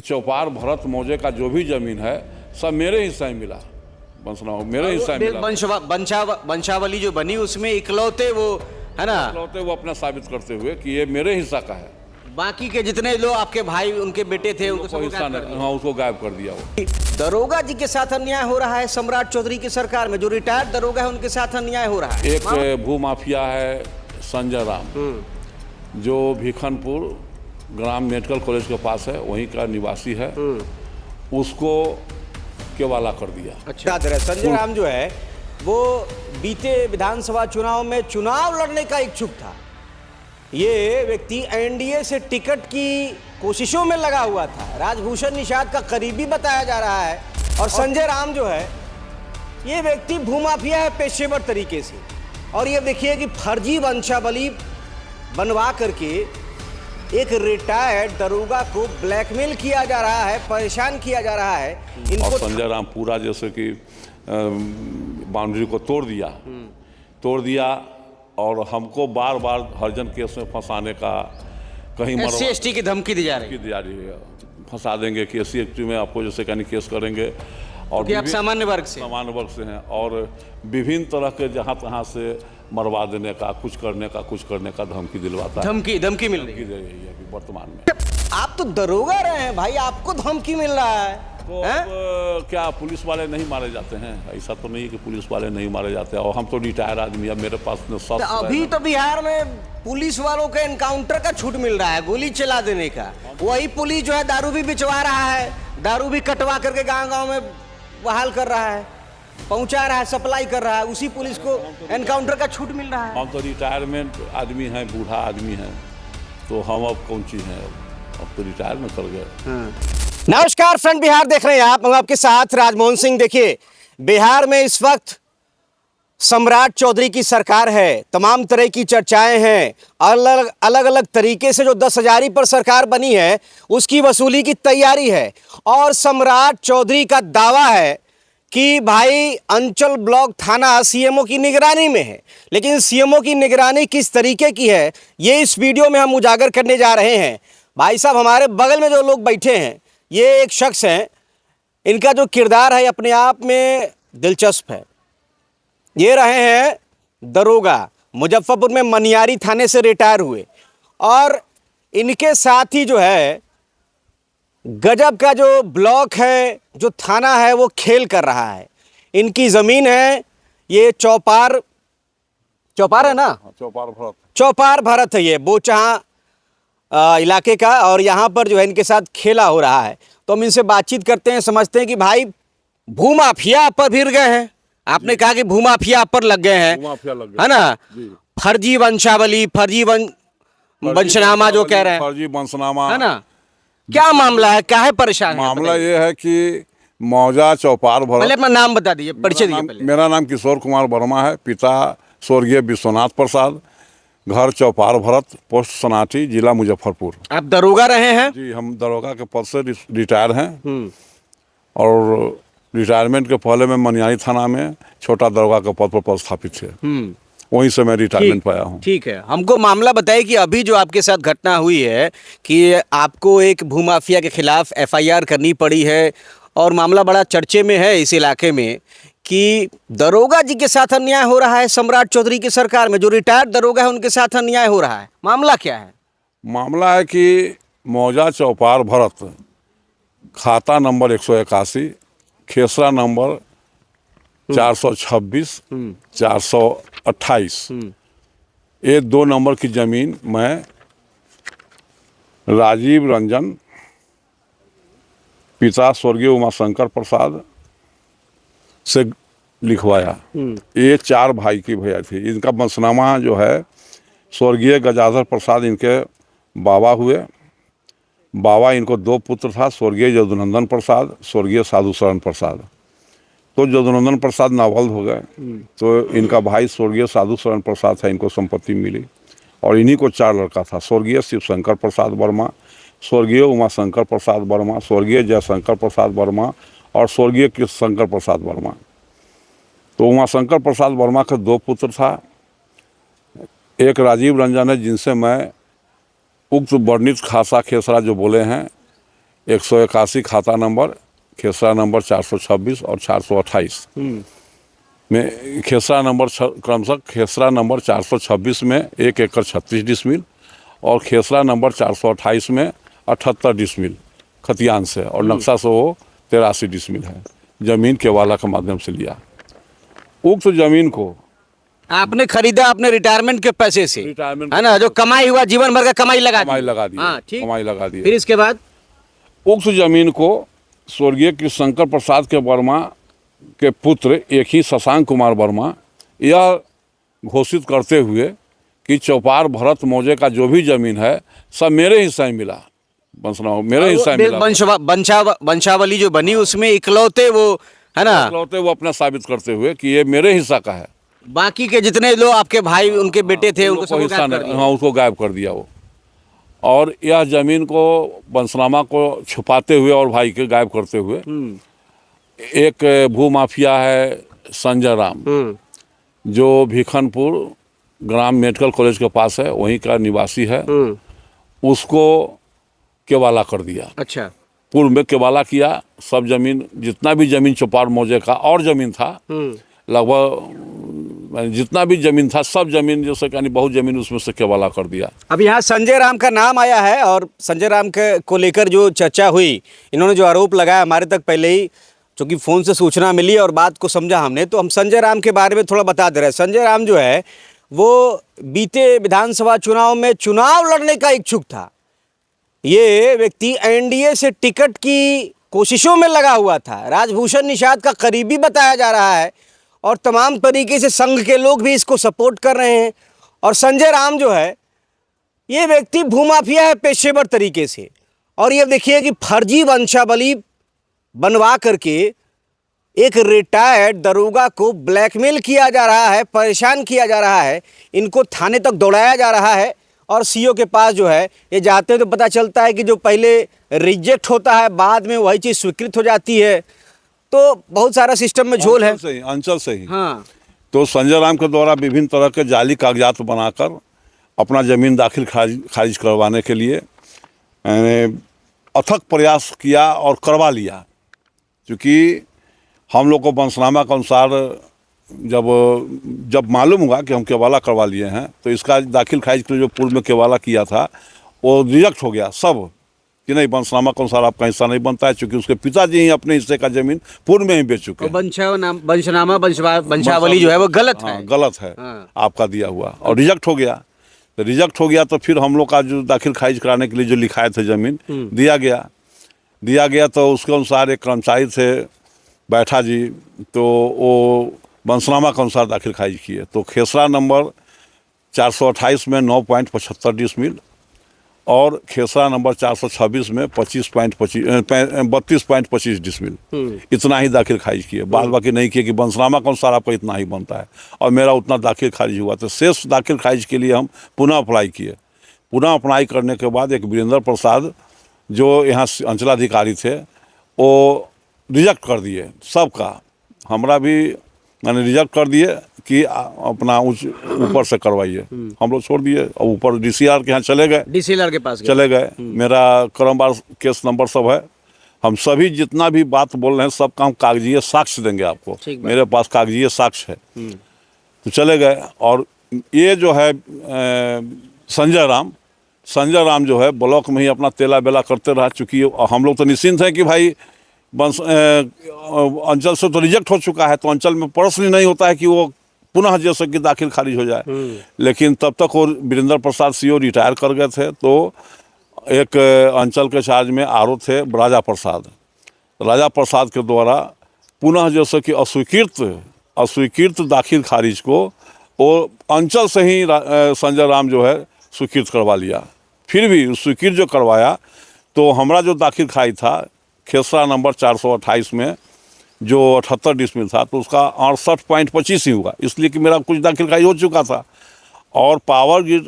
चौपार भरत मौजे का जो भी जमीन है सब मेरे हिस्से में मिला, मेरे हिस्से में मिला। वंशावली जो बनी उसमें इकलौते वो है ना, इकलौते वो अपना साबित करते हुए कि ये मेरे हिस्सा का है। बाकी के जितने लोग आपके भाई उनके बेटे थे उनको कोई हिस्सा नहीं, हाँ उसको गायब कर दिया वो। दरोगा जी के साथ अन्याय हो रहा है सम्राट चौधरी की सरकार में, जो रिटायर्ड दरोगा है उनके साथ अन्याय हो रहा है। एक भू माफिया है संजय राम, जो भिखनपुर ग्राम मेडिकल कॉलेज के पास है, वहीं का निवासी है, उसको केवाला कर दिया। अच्छा, संजय राम जो है वो बीते विधानसभा चुनाव में चुनाव लड़ने का इच्छुक था। ये व्यक्ति एनडीए से टिकट की कोशिशों में लगा हुआ था, राजभूषण निषाद का करीबी बताया जा रहा है। और संजय राम जो है ये व्यक्ति भूमाफिया है पेशेवर तरीके से। और ये देखिए कि फर्जी वंशावली बनवा करके एक रिटायर्ड दरोगा को ब्लैकमेल किया जा रहा है, परेशान किया जा रहा है इनको। और संजय राम पूरा जैसे कि बाउंड्री को तोड़ दिया और हमको बार बार हरिजन केस में फंसाने का, कहीं SC/ST की धमकी दी जा रही है, फंसा देंगे कि SC/ST में आपको जैसे कहीं केस करेंगे। और आप सामान्य वर्ग से हैं और विभिन्न तरह के जहाँ तहाँ से मरवा देने का, कुछ करने का धमकी दिलवाता है। धमकी मिल रही है अभी वर्तमान में। आप तो दरोगा रहे हैं भाई, आपको धमकी मिल रहा है तो क्या पुलिस वाले नहीं मारे जाते हैं? ऐसा तो नहीं है कि पुलिस वाले नहीं मारे जाते हैं। और हम तो रिटायर आदमी है, मेरे पास तो अभी तो बिहार में पुलिस वालों के एनकाउंटर का छूट मिल रहा है, गोली चला देने का। वही पुलिस जो है दारू भी बिचवा रहा है, दारू भी कटवा करके गांव में बहाल कर रहा है, पहुंचा रहा है, सप्लाई कर रहा है। उसी पुलिस को एनकाउंटर का छूट मिल रहा है। हम तो रिटायरमेंट आदमी हैं, बूढ़ा आदमी हैं, तो हम अब कौन चीज हैं, अब तो रिटायर में कर गए। नमस्कार फ्रेंड, बिहार देख रहे हैं आप, हम आपके साथ राजमोहन सिंह। देखिए बिहार में इस वक्त सम्राट चौधरी की सरकार है, तमाम तरह की चर्चाएं हैं, अलग अलग तरीके से जो 10,000 पर सरकार बनी है उसकी वसूली की तैयारी है। और सम्राट चौधरी का दावा है कि भाई अंचल ब्लॉक थाना सीएमओ की निगरानी में है। लेकिन सीएमओ की निगरानी किस तरीके की है ये इस वीडियो में हम उजागर करने जा रहे हैं। भाई साहब, हमारे बगल में जो लोग बैठे हैं ये एक शख्स हैं, इनका जो किरदार है अपने आप में दिलचस्प है। ये रहे हैं दरोगा, मुजफ्फरपुर में मनियारी थाने से रिटायर हुए, और इनके साथ ही जो है गजब का जो ब्लॉक है, जो थाना है वो खेल कर रहा है। इनकी ज़मीन है ये चौपार है ना, चौपार भरत है ये बोचहा इलाके का। और यहाँ पर जो है इनके साथ खेला हो रहा है। तो हम इनसे बातचीत करते हैं, समझते हैं कि भाई भूमाफिया पर भिड़ गए हैं। आपने कहा कि भूमाफिया पर लग गए हैं, है ना, फर्जी वंशावली, फर्जी वंशनामा जो कह रहे हैं, फर्जी वंशनामा, है ना। क्या मामला है, क्या है परेशान? मामला ये है कि मौजा चौपार भरत। पहले अपना नाम बता दीजिए, परिचय दीजिए। मेरा नाम किशोर कुमार वर्मा है, पिता स्वर्गीय विश्वनाथ प्रसाद, घर चौपार भरत, पोस्ट सनाटी, जिला मुजफ्फरपुर। आप दरोगा रहे हैं? जी, हम दरोगा के पद से रिटायर हैं। और रिटायरमेंट के पहले मैं मनियारी थाना में छोटा दरोगा के पद पर पदस्थापित थे, वहीं से मैं रिटायरमेंट पाया हूँ। ठीक है, हमको मामला बताइए कि अभी जो आपके साथ घटना हुई है कि आपको एक भूमाफिया के खिलाफ FIR करनी पड़ी है, और मामला बड़ा चर्चे में है इस इलाके में कि दरोगा जी के साथ अन्याय हो रहा है सम्राट चौधरी की सरकार में। जो रिटायर्ड दरोगा है उनके साथ अन्याय हो रहा है। मामला क्या है? मामला है कि मौजा चौपार भरत, खाता नंबर 181, खेसरा नंबर 426, 428, ये 2 नंबर की ज़मीन मैं राजीव रंजन, पिता स्वर्गीय उमाशंकर प्रसाद से लिखवाया। ये 4 भाई की भैया थी। इनका वंशनामा जो है स्वर्गीय गजाधर प्रसाद इनके बाबा हुए। बाबा इनको 2 पुत्र था, स्वर्गीय यदुनंदन प्रसाद, स्वर्गीय साधु शरण प्रसाद। तो यदुनंदन प्रसाद नावल्द हो गए, तो इनका भाई स्वर्गीय साधु शरण प्रसाद था, इनको संपत्ति मिली। और इन्हीं को 4 लड़का था, स्वर्गीय शिवशंकर प्रसाद वर्मा, स्वर्गीय उमाशंकर प्रसाद वर्मा, स्वर्गीय जयशंकर प्रसाद वर्मा और स्वर्गीय कृष्णशंकर प्रसाद वर्मा। तो उमाशंकर प्रसाद वर्मा के 2 पुत्र था, एक राजीव रंजन है जिनसे मैं उक्त वर्णित खासा खेसरा जो बोले हैं 181 खाता नंबर, खेसरा नंबर 426 और 428 में खेसरा नंबर क्रमशः खेसरा नंबर 426 में 1 एकड़ 36 डिसमिल और खेसरा नंबर 428 में 78 डिसमिल खतियान से और नक्शा से वो 83 डिसमिल है। जमीन केवाला के माध्यम से लिया। उक्त जमीन को आपने खरीदा अपने रिटायरमेंट के पैसे से, रिटायरमेंट है ना, जो कमाई हुआ जीवन भर का कमाई लगा दी। दी, हाँ, ठीक। कमाई लगा दी। फिर इसके बाद उक्त जमीन को स्वर्गीय कृष्णशंकर प्रसाद के वर्मा के पुत्र एक ही शशांक कुमार वर्मा यह घोषित करते हुए कि चौपार भरत मौजे का जो भी जमीन है सब मेरे हिस्से में मिला, मेरे हिस्से में मिला। वंशावली जो बनी उसमें इकलौते वो, है ना, इकलौते वो अपना साबित करते हुए कि ये मेरे हिस्सा का है। बाकी के जितने लोग आपके भाई उनके बेटे थे उनको सबको गायब कर दिया। हाँ, उसको गायब कर दिया वो। और यह जमीन को वंशनामा को छुपाते हुए और भाई के गायब करते हुए एक भू माफिया है संजय राम, जो भिखनपुर ग्राम मेडिकल कॉलेज के पास है, वहीं का निवासी है, उसको केवाला कर दिया। अच्छा। पूर्व में केवाला किया। सब जमीन, जितना भी जमीन चौपार मौजे का और जमीन था, लगभग जितना भी जमीन था सब जमीन, जैसे यानी बहुत जमीन उसमें से केवाला कर दिया। अब यहाँ संजय राम का नाम आया है और संजय राम के को लेकर जो चर्चा हुई, इन्होंने जो आरोप लगाया हमारे तक पहले ही, चूँकि फ़ोन से सूचना मिली और बात को समझा हमने, तो हम संजय राम के बारे में थोड़ा बता दे रहे हैं। संजय राम जो है वो बीते विधानसभा चुनाव में चुनाव लड़ने का इच्छुक था। ये व्यक्ति एनडीए से टिकट की कोशिशों में लगा हुआ था। राजभूषण निषाद का करीबी बताया जा रहा है और तमाम तरीके से संघ के लोग भी इसको सपोर्ट कर रहे हैं। और संजय राम जो है ये व्यक्ति भूमाफिया है पेशेवर तरीके से। और ये देखिए कि फर्जी वंशावली बनवा करके एक रिटायर्ड दरोगा को ब्लैकमेल किया जा रहा है, परेशान किया जा रहा है, इनको थाने तक दौड़ाया जा रहा है। और सीओ के पास जो है ये जाते हैं तो पता चलता है कि जो पहले रिजेक्ट होता है बाद में वही चीज़ स्वीकृत हो जाती है। तो बहुत सारा सिस्टम में झोल है। अंचल से ही। हाँ। तो संजय राम के द्वारा विभिन्न तरह के जाली कागजात बनाकर अपना ज़मीन दाखिल खारिज करवाने के लिए अथक प्रयास किया और करवा लिया। क्योंकि हम लोग को वंशनामा के अनुसार जब मालूम हुआ कि हम केवाला करवा लिए हैं, तो इसका दाखिल खारिज के लिए जो पूर्व में केवाला किया था वो रिजेक्ट हो गया सब, कि नहीं वंशनामा के अनुसार आपका हिस्सा नहीं बनता है, क्योंकि उसके पिताजी ही अपने हिस्से का जमीन पूर्व में ही बेच चुके हैं। वंशावली जो है वो गलत है। गलत है। हाँ। आपका दिया हुआ और रिजेक्ट हो गया। तो रिजेक्ट हो गया तो फिर हम लोग का जो दाखिल खारिज कराने के लिए जो लिखाए थे जमीन दिया गया तो उसके अनुसार एक कर्मचारी थे बैठा जी, तो वो वंशनामा के अनुसार दाखिल खारिज किए। तो खेसरा नंबर 428 में 9.75 डिसमिल और खेसरा नंबर 426 में 32.25 डिसमिल, इतना ही दाखिल खारिज किए। बाद बाकी नहीं किए कि वंशनामा के अनुसार आपका इतना ही बनता है, और मेरा उतना दाखिल खारिज हुआ। तो शेष दाखिल खारिज के लिए हम पुनः अप्लाई किए। पुनः अप्लाई करने के बाद एक वीरेंद्र प्रसाद जो यहाँ अंचलाधिकारी थे वो रिजेक्ट कर दिए सबका। हमरा भी मैंने रिजेक्ट कर दिए कि अपना ऊपर से करवाइए। हम लोग छोड़ दिए और ऊपर डीसीआर के यहाँ चले गए, डीसीआर के पास चले गए। मेरा क्रमवार केस नंबर सब है। हम सभी जितना भी बात बोल रहे हैं सबका हम कागजीय साक्ष्य देंगे आपको। मेरे पास कागजीय साक्ष्य है। तो चले गए। और ये जो है संजय राम जो है ब्लॉक में ही अपना तेला बेला करते रहा। चूँकि हम लोग तो निश्चिंत हैं कि भाई अंचल से तो रिजेक्ट हो चुका है, तो अंचल में प्रश्न नहीं होता है कि वो पुनः जैसे कि दाखिल खारिज हो जाए। लेकिन तब तक वो वीरेंद्र प्रसाद सीओ रिटायर कर गए थे। तो एक अंचल के चार्ज में आरओ थे राजा प्रसाद के द्वारा पुनः जैसे कि अस्वीकृत दाखिल खारिज को वो अंचल से ही संजय राम जो है स्वीकृत करवा लिया। फिर भी स्वीकृत जो करवाया तो हमारा जो दाखिल खारिज था खेसरा नंबर 428 में जो 78 डिसमिल था, तो उसका 68.25 ही हुआ, इसलिए कि मेरा कुछ दाखिल खारिज हो चुका था। और पावर ग्रिड,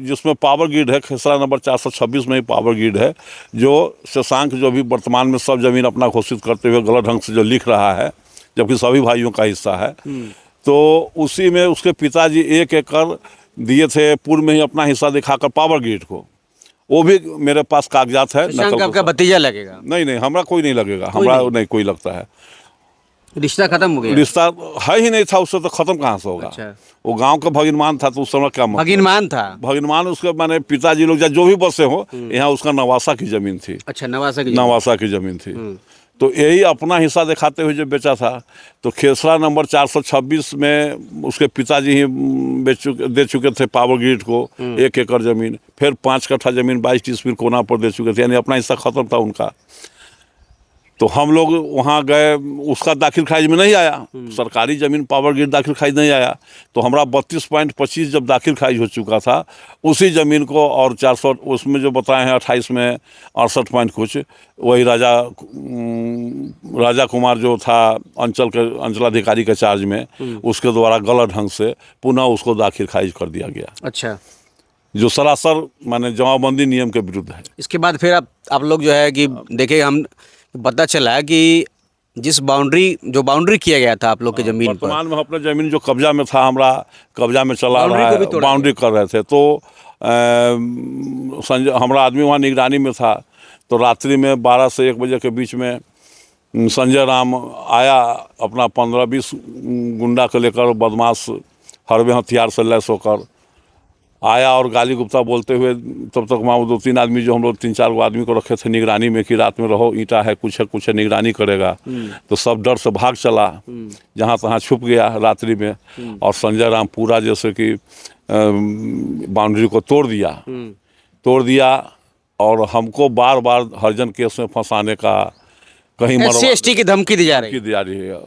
जिसमें पावर ग्रिड है खेसरा नंबर 426 में ही पावर ग्रिड है, जो शशांक जो भी वर्तमान में सब जमीन अपना घोषित करते हुए गलत ढंग से जो लिख रहा है, जबकि सभी भाइयों का हिस्सा है। तो उसी में उसके पिताजी 1 एकड़ दिए थे पूर्व में ही अपना हिस्सा दिखाकर पावर ग्रिड को, वो भी मेरे पास कागजात है। शशांक नकल आपका को- भतीजा लगेगा? नहीं नहीं, हमरा कोई नहीं लगेगा, कोई हमरा नहीं? नहीं कोई लगता है। रिश्ता खत्म हो गया? रिश्ता है ही नहीं था उससे, तो खत्म कहाँ से होगा। अच्छा। वो गांव का भगिनमान था, तो उस समय क्या मतलब? भगिनमान था? भगिनमान उसके माने पिताजी लोग या जो भी बसे हो, यहाँ उसका नवासा की जमीन थी। अच्छा, नवासा की? नवासा की जमीन थी। तो यही अपना हिस्सा दिखाते हुए जो बेचा था, तो खेसरा नंबर 426 में उसके पिताजी ही दे चुके थे पावर ग्रिड को 1 एकड़ जमीन, फिर 5 कट्ठा जमीन 22 ईस्वी कोना पर दे चुके थे, यानी अपना हिस्सा खत्म था उनका। तो हम लोग वहाँ गए, उसका दाखिल खारिज में नहीं आया, सरकारी ज़मीन पावर ग्रिड दाखिल खारिज नहीं आया। तो हमारा 32.25 जब दाखिल खारिज हो चुका था, उसी ज़मीन को और 400 उसमें जो बताए हैं 28 में 68 पॉइंट कुछ, वही राजा कुमार जो था अंचलाधिकारी के चार्ज में, उसके द्वारा गलत ढंग से पुनः उसको दाखिल खारिज कर दिया गया, अच्छा। जो सरासर माने जमाबंदी नियम के विरुद्ध है। इसके बाद फिर आप लोग जो है कि देखे, हम पता चला कि जो बाउंड्री किया गया था आप लोग के जमीन पर, वर्तमान में अपने जमीन जो कब्जा में था, हमरा कब्जा में चला रहा है, बाउंड्री कर रहे थे। तो हमारा आदमी वहाँ निगरानी में था, तो रात्रि में 12 से 1 बजे के बीच में संजय राम आया, अपना 15-20 गुंडा को लेकर, बदमाश हरबे हथियार से लैस होकर आया और गाली गुप्ता बोलते हुए, तब तक वहाँ 2-3 आदमी जो हम लोग 3-4 आदमी को रखे थे निगरानी में कि रात में रहो, ईंटा है, कुछ निगरानी करेगा, तो सब डर से भाग चला, जहाँ तहाँ छुप गया रात्रि में। और संजय राम पूरा जैसे कि बाउंड्री को तोड़ दिया और हमको बार बार हरिजन केस में फंसाने का, कहीं SC/ST की धमकी दी जा रही है,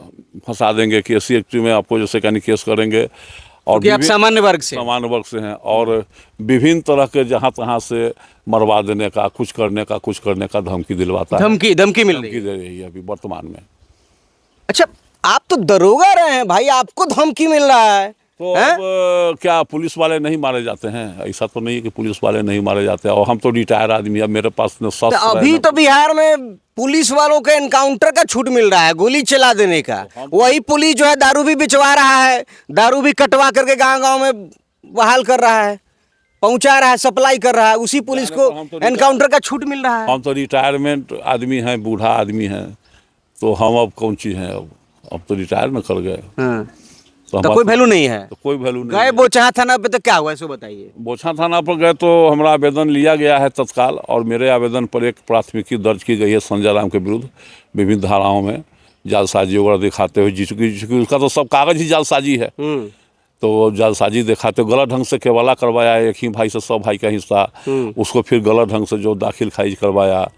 फंसा देंगे कि SC/ST में आपको जैसे कहीं केस करेंगे, और कि आप सामान्य वर्ग से हैं, और विभिन्न तरह के जहाँ तहाँ से मरवा देने का, कुछ करने का धमकी दिलवाता है। धमकी मिल रही दे रही है अभी वर्तमान में। अच्छा, आप तो दरोगा रहे हैं भाई, आपको धमकी मिल रहा है? तो अब क्या पुलिस वाले नहीं मारे जाते हैं? ऐसा तो नहीं है कि पुलिस वाले नहीं मारे जाते हैं, और हम तो रिटायर आदमी है, मेरे पास न शस्त्र है। अभी तो बिहार में पुलिस वालों के एनकाउंटर का छूट मिल रहा है, गोली चला देने का। वही पुलिस जो है दारू भी बिचवा रहा है, दारू भी कटवा करके गांव-गांव में बहाल कर रहा है, पहुंचा रहा है, सप्लाई कर रहा है, उसी पुलिस को एनकाउंटर का छूट मिल रहा है। हम तो रिटायरमेंट आदमी हैं, बूढ़ा आदमी हैं, तो हम अब कौन चीज हैं? अब तो रिटायर न कर गए, तो कोई वैल्यू नहीं है। तो कोई वैल्यू नहीं। गए बोचहा थाना पे तो क्या हुआ, इसको बताइए। बोचहा थाना पर गए तो हमारा आवेदन लिया गया है तत्काल, और मेरे आवेदन पर एक प्राथमिकी दर्ज की गई है संजय राम के विरुद्ध, विभिन्न धाराओं में जालसाजी वगैरह दिखाते हुए, जिसकी उसका तो सब कागज ही जालसाजी है। तो जालसाजी दिखाते गलत ढंग से केवाला करवाया, एक ही भाई से 100 भाई का हिस्सा, उसको फिर गलत ढंग से जो दाखिल खारिज करवाया,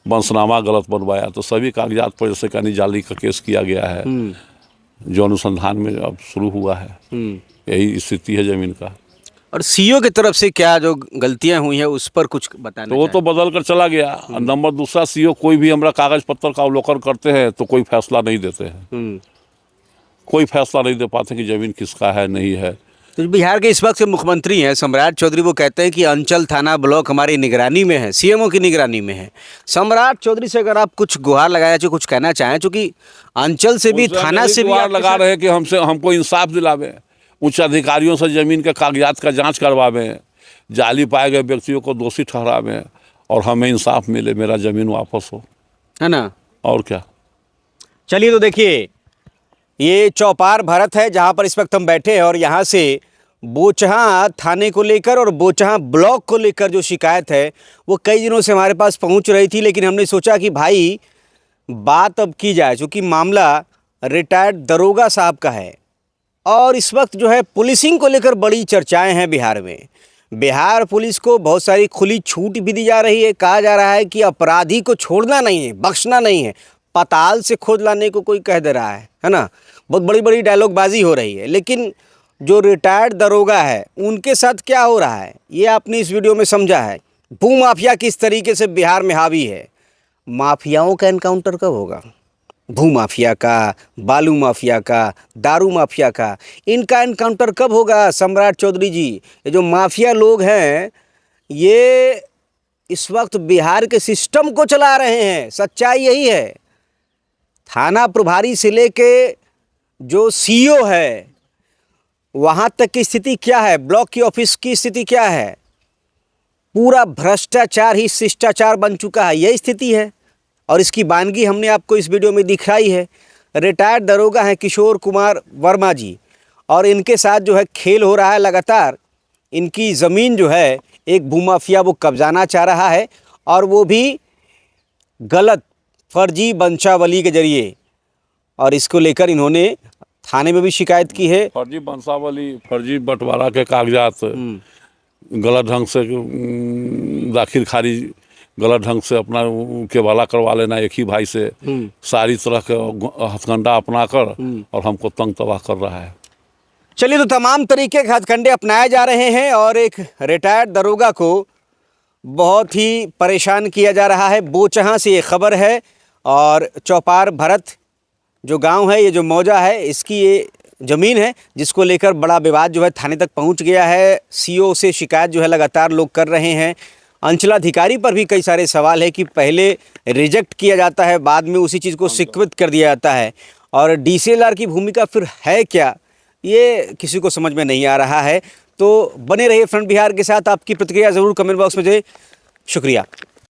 वंशनामा गलत बनवाया, तो सभी कागजात पर जैसे कहीं जाली का केस किया गया है, जो अनुसंधान में अब शुरू हुआ है। यही स्थिति है जमीन का। और सीओ की तरफ से क्या जो गलतियां हुई हैं उस पर कुछ बताना? तो वो तो बदल कर चला गया। नंबर दूसरा, सीओ कोई भी हमारा कागज पत्र का अवलोकन करते हैं तो कोई फैसला नहीं देते हैं, कोई फैसला नहीं दे पाते कि जमीन किसका है नहीं है। तो बिहार के इस वक्त के मुख्यमंत्री हैं सम्राट चौधरी, वो कहते हैं कि अंचल थाना ब्लॉक हमारी निगरानी में है, सीएमओ की निगरानी में है। सम्राट चौधरी से अगर आप कुछ गुहार लगाया चाहिए, कुछ कहना चाहें, चूँकि अंचल से भी, थाना से भी गुहार लगा रहे हैं कि हमको इंसाफ दिलावे, उच्च अधिकारियों से जमीन के कागजात का जांच करवावें, जाली पाए गए व्यक्तियों को दोषी ठहरावें, और हमें इंसाफ मिले, मेरा ज़मीन वापस हो, है ना? और क्या। चलिए, तो देखिए, ये चौपार भरत है जहाँ पर इस वक्त हम बैठे हैं, और यहाँ से बोचहा थाने को लेकर और बोचहा ब्लॉक को लेकर जो शिकायत है वो कई दिनों से हमारे पास पहुँच रही थी, लेकिन हमने सोचा कि भाई बात अब की जाए, चूँकि मामला रिटायर्ड दरोगा साहब का है, और इस वक्त जो है पुलिसिंग को लेकर बड़ी चर्चाएं हैं बिहार में। बिहार पुलिस को बहुत सारी खुली छूट भी दी जा रही है। कहा जा रहा है कि अपराधी को छोड़ना नहीं है, बख्शना नहीं है, पाताल से खोज लाने को कोई कह दे रहा है ना। बहुत बड़ी बड़ी डायलॉगबाजी हो रही है, लेकिन जो रिटायर्ड दरोगा है उनके साथ क्या हो रहा है ये आपने इस वीडियो में समझा है। भू माफिया किस तरीके से बिहार में हावी है, माफियाओं का एनकाउंटर कब होगा, भू माफिया का, बालू माफिया का, दारू माफिया का, इनका एनकाउंटर कब होगा सम्राट चौधरी जी? ये जो माफिया लोग हैं ये इस वक्त बिहार के सिस्टम को चला रहे हैं, सच्चाई यही है। थाना प्रभारी से लेके जो सीईओ है वहाँ तक की स्थिति क्या है, ब्लॉक की ऑफिस की स्थिति क्या है, पूरा भ्रष्टाचार ही शिष्टाचार बन चुका है, यही स्थिति है। और इसकी वानगी हमने आपको इस वीडियो में दिखाई है। रिटायर्ड दरोगा हैं किशोर कुमार वर्मा जी, और इनके साथ जो है खेल हो रहा है लगातार। इनकी ज़मीन जो है एक भूमाफिया वो कब्जाना चाह रहा है, और वो भी गलत फर्जी वंशावली के जरिए। और इसको लेकर इन्होंने थाने में भी शिकायत की है। फर्जी वंशावली, फर्जी बंटवारा के कागजात गलत ढंग से दाखिल खारिज, गलत ढंग से अपना केवाला करवा लेना एक ही भाई से, सारी तरह के हथकंडा अपनाकर और हमको तंग तबाह कर रहा है। चलिए, तो तमाम तरीके के हथकंडे अपनाए जा रहे हैं और एक रिटायर्ड दरोगा को बहुत ही परेशान किया जा रहा है। बोचहां से ये खबर है, और चौपार भरत जो गांव है, ये जो मौजा है, इसकी ये ज़मीन है, जिसको लेकर बड़ा विवाद जो है थाने तक पहुंच गया है। सीओ से शिकायत जो है लगातार लोग कर रहे हैं। अंचलाधिकारी पर भी कई सारे सवाल है कि पहले रिजेक्ट किया जाता है, बाद में उसी चीज़ को स्वीकृत कर दिया जाता है, और डीसीएलआर की भूमिका फिर है क्या, ये किसी को समझ में नहीं आ रहा है। तो बने रहिए फ्रंट बिहार के साथ। आपकी प्रतिक्रिया ज़रूर कमेंट बॉक्स में दें। शुक्रिया।